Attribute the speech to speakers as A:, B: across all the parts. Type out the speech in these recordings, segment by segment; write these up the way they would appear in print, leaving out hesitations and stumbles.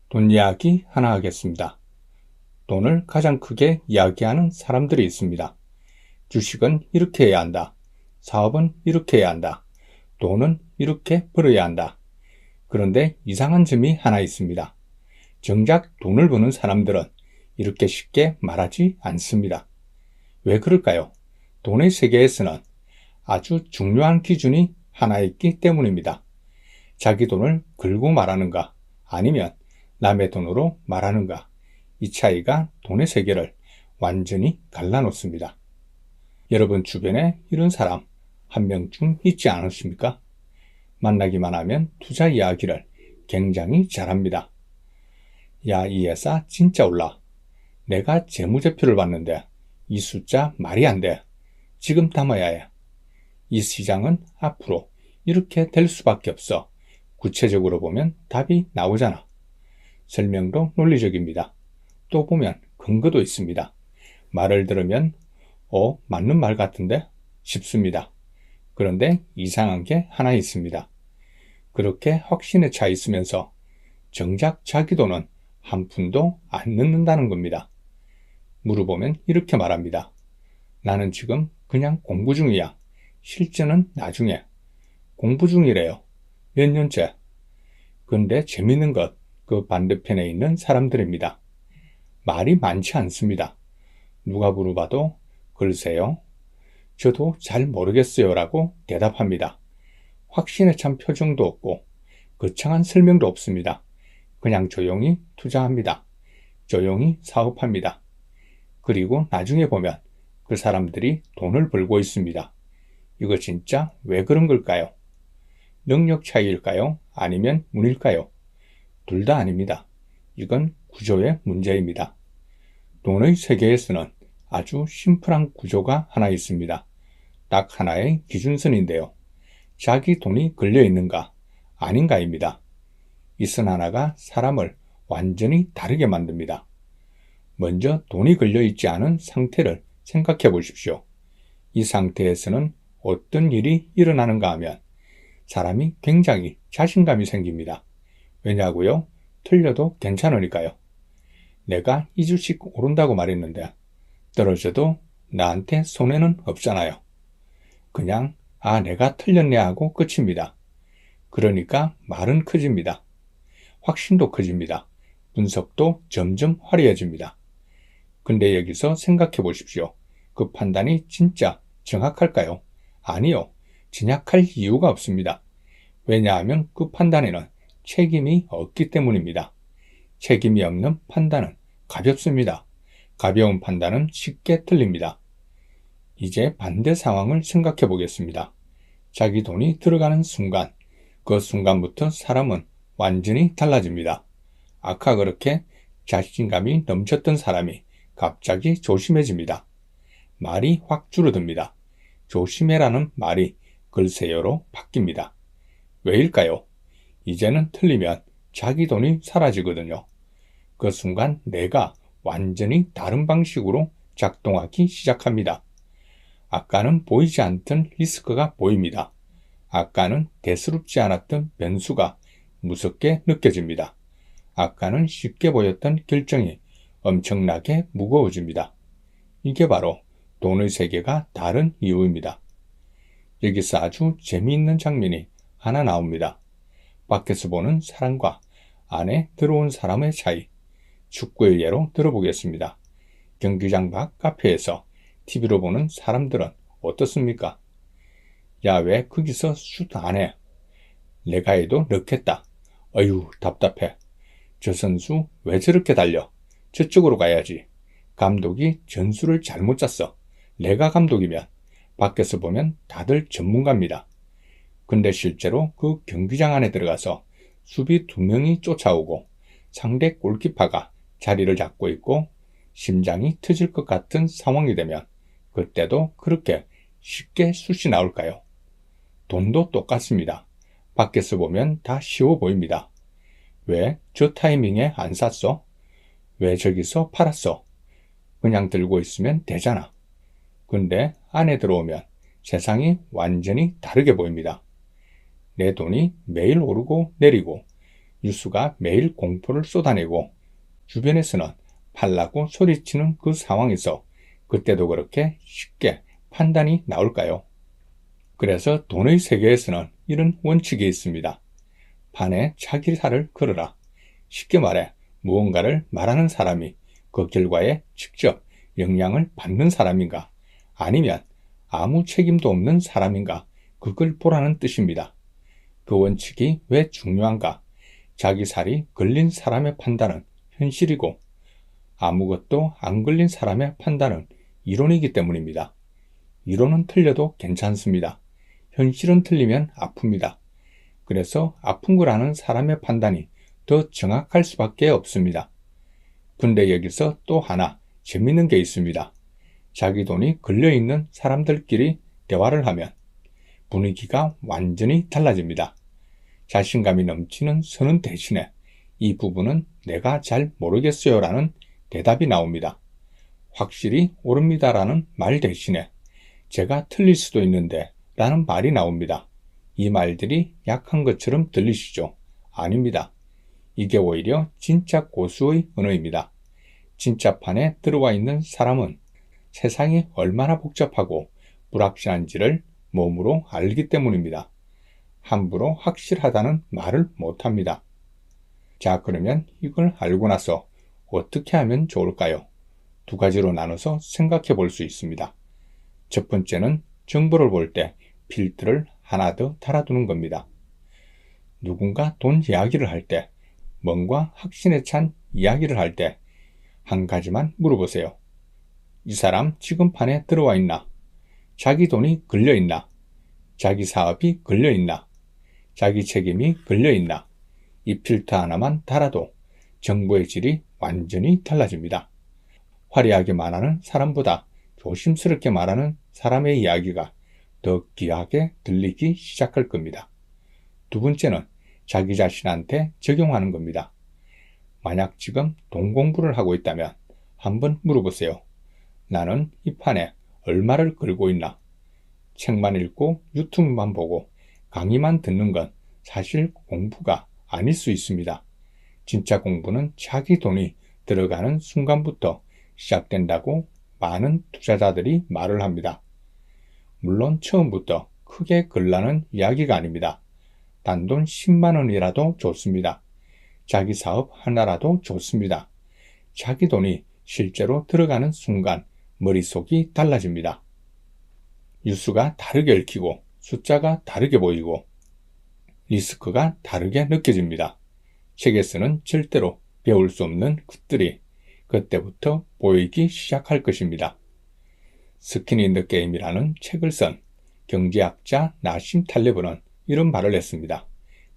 A: 돈 이야기 하나 하겠습니다. 돈을 가장 크게 이야기하는 사람들이 있습니다. 주식은 이렇게 해야 한다. 사업은 이렇게 해야 한다. 돈은 이렇게 벌어야 한다. 그런데 이상한 점이 하나 있습니다. 정작 돈을 버는 사람들은 이렇게 쉽게 말하지 않습니다. 왜 그럴까요? 돈의 세계에서는 아주 중요한 기준이 하나 있기 때문입니다. 자기 돈을 걸고 말하는가 아니면 남의 돈으로 말하는가, 이 차이가 돈의 세계를 완전히 갈라놓습니다. 여러분 주변에 이런 사람 한 명쯤 있지 않으십니까? 만나기만 하면 투자 이야기를 굉장히 잘합니다. 야, 이 회사 진짜 올라. 내가 재무제표를 봤는데 이 숫자 말이 안 돼. 지금 담아야 해. 이 시장은 앞으로 이렇게 될 수밖에 없어. 구체적으로 보면 답이 나오잖아. 설명도 논리적입니다. 또 보면 근거도 있습니다. 말을 들으면 맞는 말 같은데 싶습니다. 그런데 이상한 게 하나 있습니다. 그렇게 확신에 차 있으면서 정작 자기 돈은 한 푼도 안 넣는다는 겁니다. 물어보면 이렇게 말합니다. 나는 지금 그냥 공부 중이야. 실제는 나중에. 공부 중이래요. 몇 년째. 근데 재밌는 것, 그 반대편에 있는 사람들입니다. 말이 많지 않습니다. 누가 물어봐도 글쎄요, 저도 잘 모르겠어요 라고 대답합니다. 확신에 찬 표정도 없고 거창한 설명도 없습니다. 그냥 조용히 투자합니다. 조용히 사업합니다. 그리고 나중에 보면 그 사람들이 돈을 벌고 있습니다. 이거 진짜 왜 그런 걸까요? 능력 차이일까요? 아니면 운일까요? 둘 다 아닙니다. 이건 구조의 문제입니다. 돈의 세계에서는 아주 심플한 구조가 하나 있습니다. 딱 하나의 기준선인데요. 자기 돈이 걸려 있는가, 아닌가입니다. 이 선 하나가 사람을 완전히 다르게 만듭니다. 먼저 돈이 걸려 있지 않은 상태를 생각해 보십시오. 이 상태에서는 어떤 일이 일어나는가 하면 사람이 굉장히 자신감이 생깁니다. 왜냐고요? 틀려도 괜찮으니까요. 내가 이 주식 오른다고 말했는데 떨어져도 나한테 손해는 없잖아요. 그냥 내가 틀렸네 하고 끝입니다. 그러니까 말은 커집니다. 확신도 커집니다. 분석도 점점 화려해집니다. 근데 여기서 생각해 보십시오. 그 판단이 진짜 정확할까요? 아니요. 진약할 이유가 없습니다. 왜냐하면 그 판단에는 책임이 없기 때문입니다. 책임이 없는 판단은 가볍습니다. 가벼운 판단은 쉽게 틀립니다. 이제 반대 상황을 생각해 보겠습니다. 자기 돈이 들어가는 순간, 그 순간부터 사람은 완전히 달라집니다. 아까 그렇게 자신감이 넘쳤던 사람이 갑자기 조심해집니다. 말이 확 줄어듭니다. 조심해라는 말이 글쎄요로 바뀝니다. 왜일까요? 이제는 틀리면 자기 돈이 사라지거든요. 그 순간 내가 완전히 다른 방식으로 작동하기 시작합니다. 아까는 보이지 않던 리스크가 보입니다. 아까는 대수롭지 않았던 변수가 무섭게 느껴집니다. 아까는 쉽게 보였던 결정이 엄청나게 무거워집니다. 이게 바로 돈의 세계가 다른 이유입니다. 여기서 아주 재미있는 장면이 하나 나옵니다. 밖에서 보는 사람과 안에 들어온 사람의 차이. 축구의 예로 들어보겠습니다. 경기장 밖 카페에서 TV로 보는 사람들은 어떻습니까? 야, 왜 거기서 슛 안 해? 내가 해도 넣겠다. 어휴, 답답해. 저 선수 왜 저렇게 달려? 저쪽으로 가야지. 감독이 전술을 잘못 짰어. 내가 감독이면. 밖에서 보면 다들 전문가입니다. 근데 실제로 그 경기장 안에 들어가서 수비 2명이 쫓아오고 상대 골키퍼가 자리를 잡고 있고 심장이 터질 것 같은 상황이 되면 그때도 그렇게 쉽게 슛이 나올까요? 돈도 똑같습니다. 밖에서 보면 다 쉬워 보입니다. 왜 저 타이밍에 안 샀어? 왜 저기서 팔았어? 그냥 들고 있으면 되잖아. 근데 안에 들어오면 세상이 완전히 다르게 보입니다. 내 돈이 매일 오르고 내리고 뉴스가 매일 공포를 쏟아내고 주변에서는 팔라고 소리치는 그 상황에서 그때도 그렇게 쉽게 판단이 나올까요? 그래서 돈의 세계에서는 이런 원칙이 있습니다. 판에 자기 살을 걸어라. 쉽게 말해 무언가를 말하는 사람이 그 결과에 직접 영향을 받는 사람인가, 아니면 아무 책임도 없는 사람인가, 그걸 보라는 뜻입니다. 그 원칙이 왜 중요한가? 자기 살이 걸린 사람의 판단은 현실이고 아무것도 안 걸린 사람의 판단은 이론이기 때문입니다. 이론은 틀려도 괜찮습니다. 현실은 틀리면 아픕니다. 그래서 아픈 걸 아는 사람의 판단이 더 정확할 수밖에 없습니다. 근데 여기서 또 하나 재밌는 게 있습니다. 자기 돈이 걸려있는 사람들끼리 대화를 하면 분위기가 완전히 달라집니다. 자신감이 넘치는 선언 대신에 이 부분은 내가 잘 모르겠어요 라는 대답이 나옵니다. 확실히 옳습니다라는 말 대신에 제가 틀릴 수도 있는데 라는 말이 나옵니다. 이 말들이 약한 것처럼 들리시죠? 아닙니다. 이게 오히려 진짜 고수의 언어입니다. 진짜 판에 들어와 있는 사람은 세상이 얼마나 복잡하고 불확실한지를 몸으로 알기 때문입니다. 함부로 확실하다는 말을 못합니다. 자, 그러면 이걸 알고 나서 어떻게 하면 좋을까요? 두 가지로 나눠서 생각해 볼 수 있습니다. 첫 번째는 정보를 볼 때 필터를 하나 더 달아두는 겁니다. 누군가 돈 이야기를 할 때, 뭔가 확신에 찬 이야기를 할 때 한 가지만 물어보세요. 이 사람 지금 판에 들어와 있나? 자기 돈이 걸려 있나? 자기 사업이 걸려 있나? 자기 책임이 걸려 있나? 이 필터 하나만 달아도 정보의 질이 완전히 달라집니다. 화려하게 말하는 사람보다 조심스럽게 말하는 사람의 이야기가 더 귀하게 들리기 시작할 겁니다. 두 번째는 자기 자신한테 적용하는 겁니다. 만약 지금 돈 공부를 하고 있다면 한번 물어보세요. 나는 이 판에 얼마를 걸고 있나? 책만 읽고 유튜브만 보고 강의만 듣는 건 사실 공부가 아닐 수 있습니다. 진짜 공부는 자기 돈이 들어가는 순간부터 시작된다고 많은 투자자들이 말을 합니다. 물론 처음부터 크게 걸라는 이야기가 아닙니다. 단돈 10만 원이라도 좋습니다. 자기 사업 하나라도 좋습니다. 자기 돈이 실제로 들어가는 순간 머릿속이 달라집니다. 뉴스가 다르게 읽히고 숫자가 다르게 보이고 리스크가 다르게 느껴집니다. 책에서는 절대로 배울 수 없는 것들이 그때부터 보이기 시작할 것입니다. 스킨 인 더 게임이라는 책을 쓴 경제학자 나심 탈레브는 이런 말을 했습니다.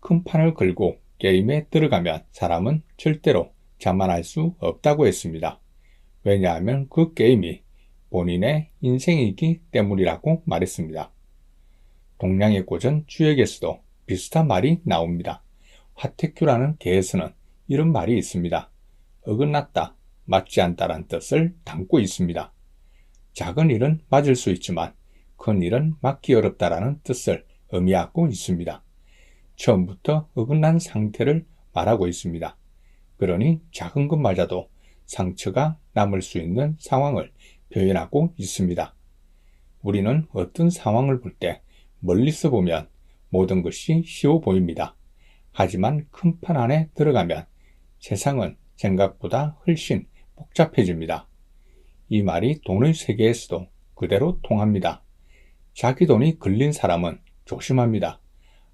A: 큰 판을 걸고 게임에 들어가면 사람은 절대로 자만할 수 없다고 했습니다. 왜냐하면 그 게임이 본인의 인생이기 때문이라고 말했습니다. 동양의 고전 주역에서도 비슷한 말이 나옵니다. 화태규라는 개에서는 이런 말이 있습니다. 어긋났다, 맞지 않다란 뜻을 담고 있습니다. 작은 일은 맞을 수 있지만 큰 일은 맞기 어렵다라는 뜻을 의미하고 있습니다. 처음부터 어긋난 상태를 말하고 있습니다. 그러니 작은 것마저도 상처가 남을 수 있는 상황을 표현하고 있습니다. 우리는 어떤 상황을 볼 때 멀리서 보면 모든 것이 쉬워 보입니다. 하지만 큰 판 안에 들어가면 세상은 생각보다 훨씬 복잡해집니다. 이 말이 돈의 세계에서도 그대로 통합니다. 자기 돈이 걸린 사람은 조심합니다.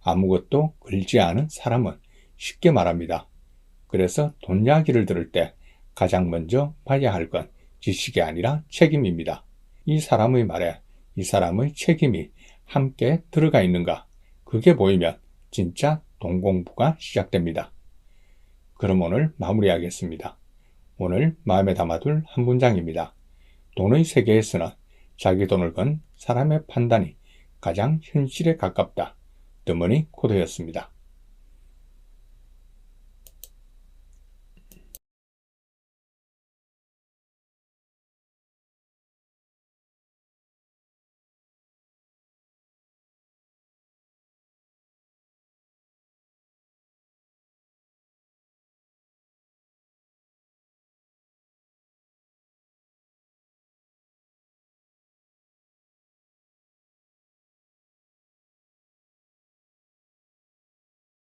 A: 아무것도 걸지 않은 사람은 쉽게 말합니다. 그래서 돈 이야기를 들을 때 가장 먼저 봐야 할 건 지식이 아니라 책임입니다. 이 사람의 말에 이 사람의 책임이 함께 들어가 있는가? 그게 보이면 진짜 돈 공부가 시작됩니다. 그럼 오늘 마무리하겠습니다. 오늘 마음에 담아둘 한 문장입니다. 돈의 세계에서는 자기 돈을 건 사람의 판단이 가장 현실에 가깝다. The Money Code였습니다.